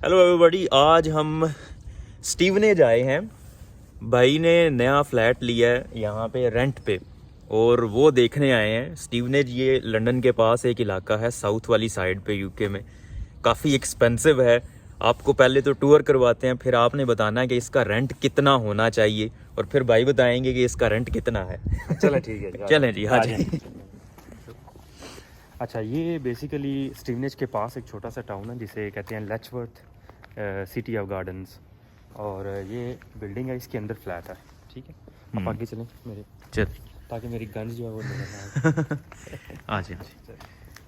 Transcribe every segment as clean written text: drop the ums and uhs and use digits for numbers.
Hello everybody, आज हम स्टीवनेज आए हैं। भाई ने नया फ्लैट लिया है यहाँ पे रेंट पे और वो देखने आए हैं। स्टीवनेज ये लंदन के पास एक इलाका है, साउथ वाली साइड पे यूके में। काफ़ी एक्सपेंसिव है। आपको पहले तो टूर करवाते हैं, फिर आपने बताना है कि इसका रेंट कितना होना चाहिए और फिर भाई बताएंगे कि इसका रेंट कितना है। चलो ठीक है। चलें जी, हाँ जी। अच्छा, ये बेसिकली स्टीवनेज के पास एक छोटा सा टाउन है जिसे कहते हैं लेचवर्थ सिटी ऑफ गार्डन्स, और ये बिल्डिंग है, इसके अंदर फ्लैट है। ठीक है, आप आगे चलें मेरे, चल ताकि मेरी गन जो है वो नजर हाँ जी, हाँ जी,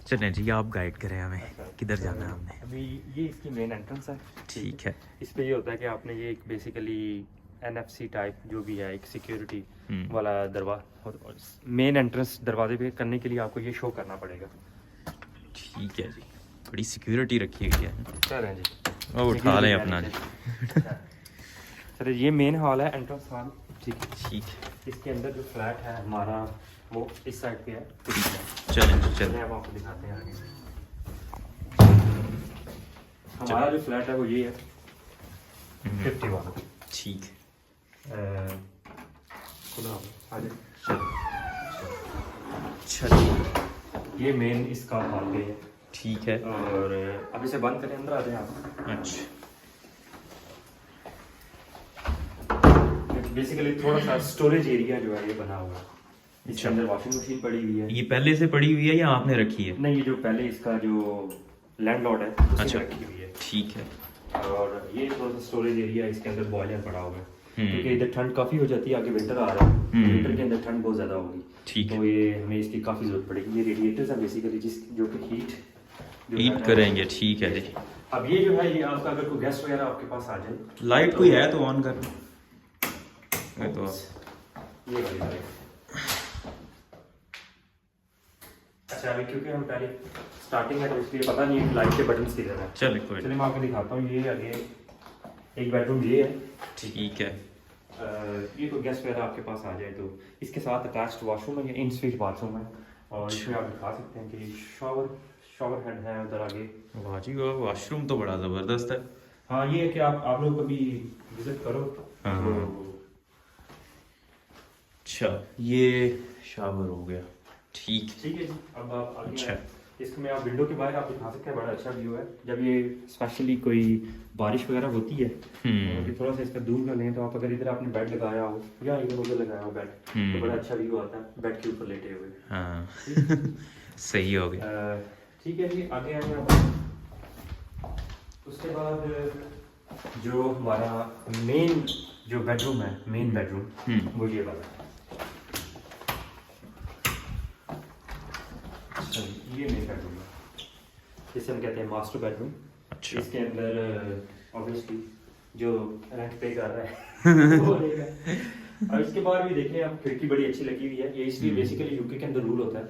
चलें जी। आप गाइड करें हमें किधर जाना है हमने। अभी ये इसकी मेन एंट्रेंस है। ठीक है। इस पे ये होता है कि आपने ये एक बेसिकली NFC टाइप जो भी है, एक सिक्योरिटी वाला दरवाजा, मेन एंट्रेंस दरवाजे पे करने के लिए आपको ये शो करना पड़ेगा। ठीक है जी, बड़ी सिक्योरिटी रखी हुई है। चलें जी, वो उठा लें अपना जी। सर ये मेन हॉल है, एंट्रेंस हॉल। ठीक है, ठीक है, इसके अंदर जो फ्लैट है हमारा वो इस साइड पे है। चलें जी, चलें। हम आपको दिखाते हैं आगे। हमारा जो फ्लैट है वो ये है 51। ठीक है, खुला हुआ। आ जाओ। चलिए। ये मेन इसका हॉल पे है। ठीक है, और अब इसे बंद करें, अंदर आ जाए आप। अच्छा। बेसिकली थोड़ा सा स्टोरेज एरिया जो है ये बना हुआ है। इसके अंदर वॉशिंग मशीन पड़ी हुई है। ये पहले से पड़ी हुई है या आपने रखी है? नहीं, ये जो पहले इसका जो लैंडलॉर्ड है उसने अच्छा, रखी हुई है। ठीक है। और ये थोड़ा सा स्टोरेज एरिया, इसके अंदर बॉयलर पड़ा हुआ है हम्म। क्योंकि इधर ठंड काफ़ी हो जाती है, आगे विंटर आ रहा है। विंटर के अंदर ठंड बहुत ज़्यादा होगी, ठीक है। तो ये हमें इसकी काफ़ी ज़रूरत पड़ेगी। ये रेडिएटर्स है बेसिकली जो कि हीट करेंगे। ठीक है जी। अब ये जो है, ये आपका अगर कोई गेस्ट वगैरह आपके पास आ जाए, लाइट कोई है तो ऑन कर। तो ये वाली लाइट। अच्छा, अभी क्योंकि हम पहले स्टार्टिंग है तो इसलिए पता नहीं है लाइट के बटन किधर है। चलिए, कोई चलिए मैं आपको दिखाता हूँ। ये आगे एक बेडरूम ये है। ठीक है। ये कोई गेस्ट वगैरह आपके पास आ जाए तो इसके साथ अटैच्ड वॉशरूम है, या इन स्वीट बाथरूम है। और इसमें आप दिखा सकते हैं कि शावर हेड है उधर आगे। वाह जी वाह, वॉशरूम तो बड़ा ज़बरदस्त है। हाँ, ये है कि आप लोग कभी विजिट करो। हाँ। तो अच्छा, ये शावर हो गया। ठीक ठीक है जी। अब आप आगे अच्छा। आए। इसमें आप विंडो के बाहर आप दिखा सकते हैं, बड़ा अच्छा व्यू है। जब ये स्पेशली कोई बारिश वगैरह होती है तो थोड़ा सा इसका दूर कर लें, तो आप अगर इधर आपने बेड लगाया हो या इधर उधर लगाया हो बेड, तो बड़ा अच्छा व्यू आता है बेड के ऊपर लेटे हुए। हाँ। सही हो गया। ठीक है जी, आगे आए आप। उसके बाद जो हमारा मेन जो बेडरूम है, मेन बेडरूम वो ये वाला है। ये मेन बेडरूम है, जिसे हम कहते हैं मास्टर बेडरूम। अच्छा। इसके अंदर ऑब्वियसली जो रेंट पे कर रहा है वो रहेगा। और इसके बाद भी देखें आप, खिड़की बड़ी अच्छी लगी हुई है। ये इसलिए बेसिकली यूके के अंदर रूल होता है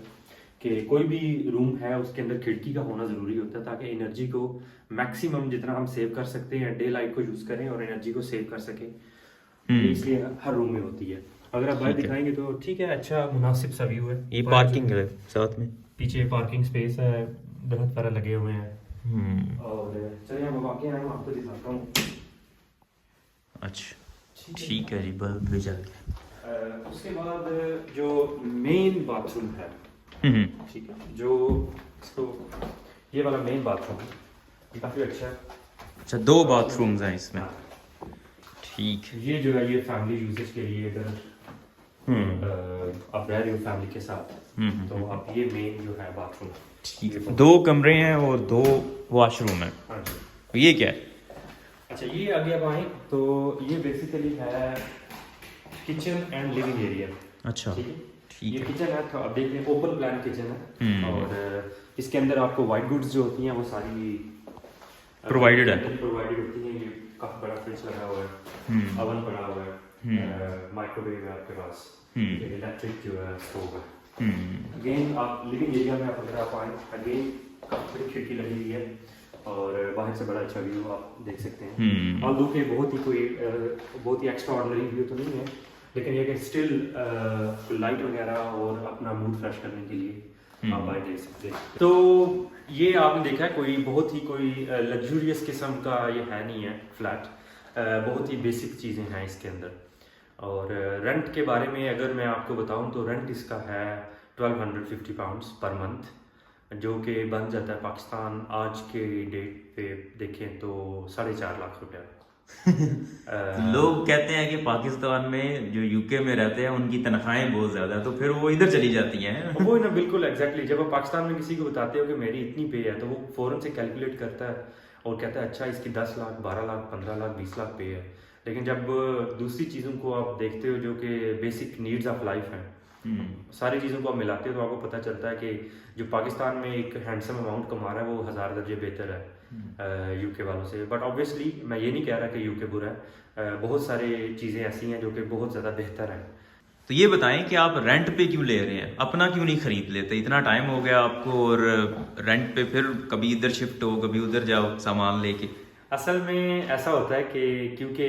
कि कोई भी रूम है उसके अंदर खिड़की का होना ज़रूरी होता है, ताकि एनर्जी को मैक्सिमम जितना हम सेव कर सकते हैं, डे लाइट को यूज़ करें और एनर्जी को सेव कर सकें। इसलिए हर रूम में होती है। अगर आप बाहर दिखाएंगे तो ठीक है, अच्छा मुनासिब सा व्यू है। ये पार्किंग है साथ में, पीछे पार्किंग स्पेस है, दरख्त वगैरह लगे हुए हैं। और चलिए हम आगे आए, मैं आपको दिखाता हूँ। अच्छा, ठीक है जी। बल्ब भी जल गया। उसके बाद जो मेन बाथरूम है, ठीक है, जो इसको ये वाला मेन बाथरूम है, ये काफ़ी अच्छा है। अच्छा, 2 बाथरूम्स हैं इसमें। ठीक है। ये जो है ये फैमिली यूजेज के लिए, अगर आप रह रहे हो फैमिली के साथ, तो आप ये मेन जो है बाथरूम। ठीक है, 2 कमरे हैं और 2 वॉशरूम है। हाँ जी। ये क्या है? अच्छा, ये आगे अब आए तो ये बेसिकली है किचन एंड लिविंग एरिया। अच्छा, ठीक है। ठीक ये है। किचन है, तो आप देख लें ओपन प्लान किचन है। और इसके अंदर आपको वाइट गुड्स जो होती हैं वो सारी प्रोवाइडेड है। होती हैं। ये काफ़ी बड़ा फ्रिज लगा हुआ है, अवन पड़ा हुआ है, माइक्रोवेव है आपके पास, इलेक्ट्रिक जो है स्टोव है। अगेन आप लिविंग एरिया में अगर आप आए, अगेन काफ़ी बड़ी खिड़की लगी हुई है और बाहर से बड़ा अच्छा व्यू आप देख सकते हैं। और दूर के बहुत ही एक्स्ट्रा ऑर्डिनरी व्यू तो नहीं है, लेकिन ये कि स्टिल लाइट वगैरह और अपना मूड फ्रेश करने के लिए आप बाहर देख सकते हैं। तो ये आपने देखा है कोई बहुत ही कोई लग्जूरियस किस्म का ये है नहीं है फ्लैट, बहुत ही बेसिक चीज़ें हैं इसके अंदर। और रेंट के बारे में अगर मैं आपको बताऊं तो रेंट इसका है 1250 पाउंड्स पर मंथ, जो कि बन जाता है पाकिस्तान आज के डेट पे देखें तो 4.5 लाख रुपया। लोग कहते हैं कि पाकिस्तान में जो यूके में रहते हैं उनकी तनख्वाहें बहुत ज्यादा है, तो फिर वो इधर चली जाती हैं। वो ना बिल्कुल एग्जैक्टली जब आप पाकिस्तान में किसी को बताते हो कि मेरी इतनी पे है तो वो फ़ौरन से कैलकुलेट करता है और कहता है अच्छा इसकी 10 लाख 12 लाख 15 लाख 20 लाख पे है। लेकिन जब दूसरी चीज़ों को आप देखते हो जो कि बेसिक नीड्स ऑफ लाइफ हैं, सारी चीज़ों को आप मिलाते हो तो आपको पता चलता है कि जो पाकिस्तान में एक हैंडसम अमाउंट कमा रहा है वो 1000 दर्जे बेहतर है यूके वालों से। बट ऑब्वियसली मैं ये नहीं कह रहा कि यूके बुरा है, बहुत सारी चीज़ें ऐसी हैं जो कि बहुत ज़्यादा बेहतर हैं। तो ये बताएं कि आप रेंट पे क्यों ले रहे हैं, अपना क्यों नहीं खरीद लेते? इतना टाइम हो गया आपको और रेंट पे फिर कभी इधर शिफ्ट हो कभी उधर जाओ सामान लेके। असल में ऐसा होता है कि क्योंकि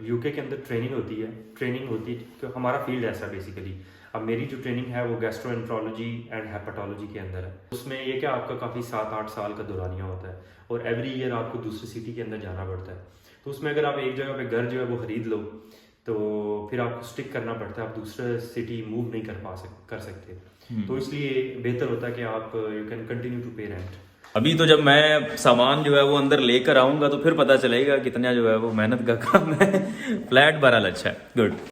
यूके के अंदर ट्रेनिंग होती है कि हमारा फील्ड ऐसा बेसिकली। अब मेरी जो ट्रेनिंग है वो गैस्ट्रोएंट्रोलॉजी एंड हेपेटोलॉजी के अंदर है। उसमें ये क्या आपका काफ़ी 7-8 साल का दौरानिया होता है और एवरी ईयर आपको दूसरी सिटी के अंदर जाना पड़ता है। तो उसमें अगर आप एक जगह पे घर जो है वो ख़रीद लो तो फिर आपको स्टिक करना पड़ता है, आप दूसरे सिटी मूव नहीं कर सकते। तो इसलिए बेहतर होता है कि आप यू कैन कंटिन्यू टू पे रेंट। अभी तो जब मैं सामान जो है वो अंदर लेकर आऊंगा तो फिर पता चलेगा कितना जो है वो मेहनत का काम है। फ्लैट बहरहाल अच्छा है, गुड।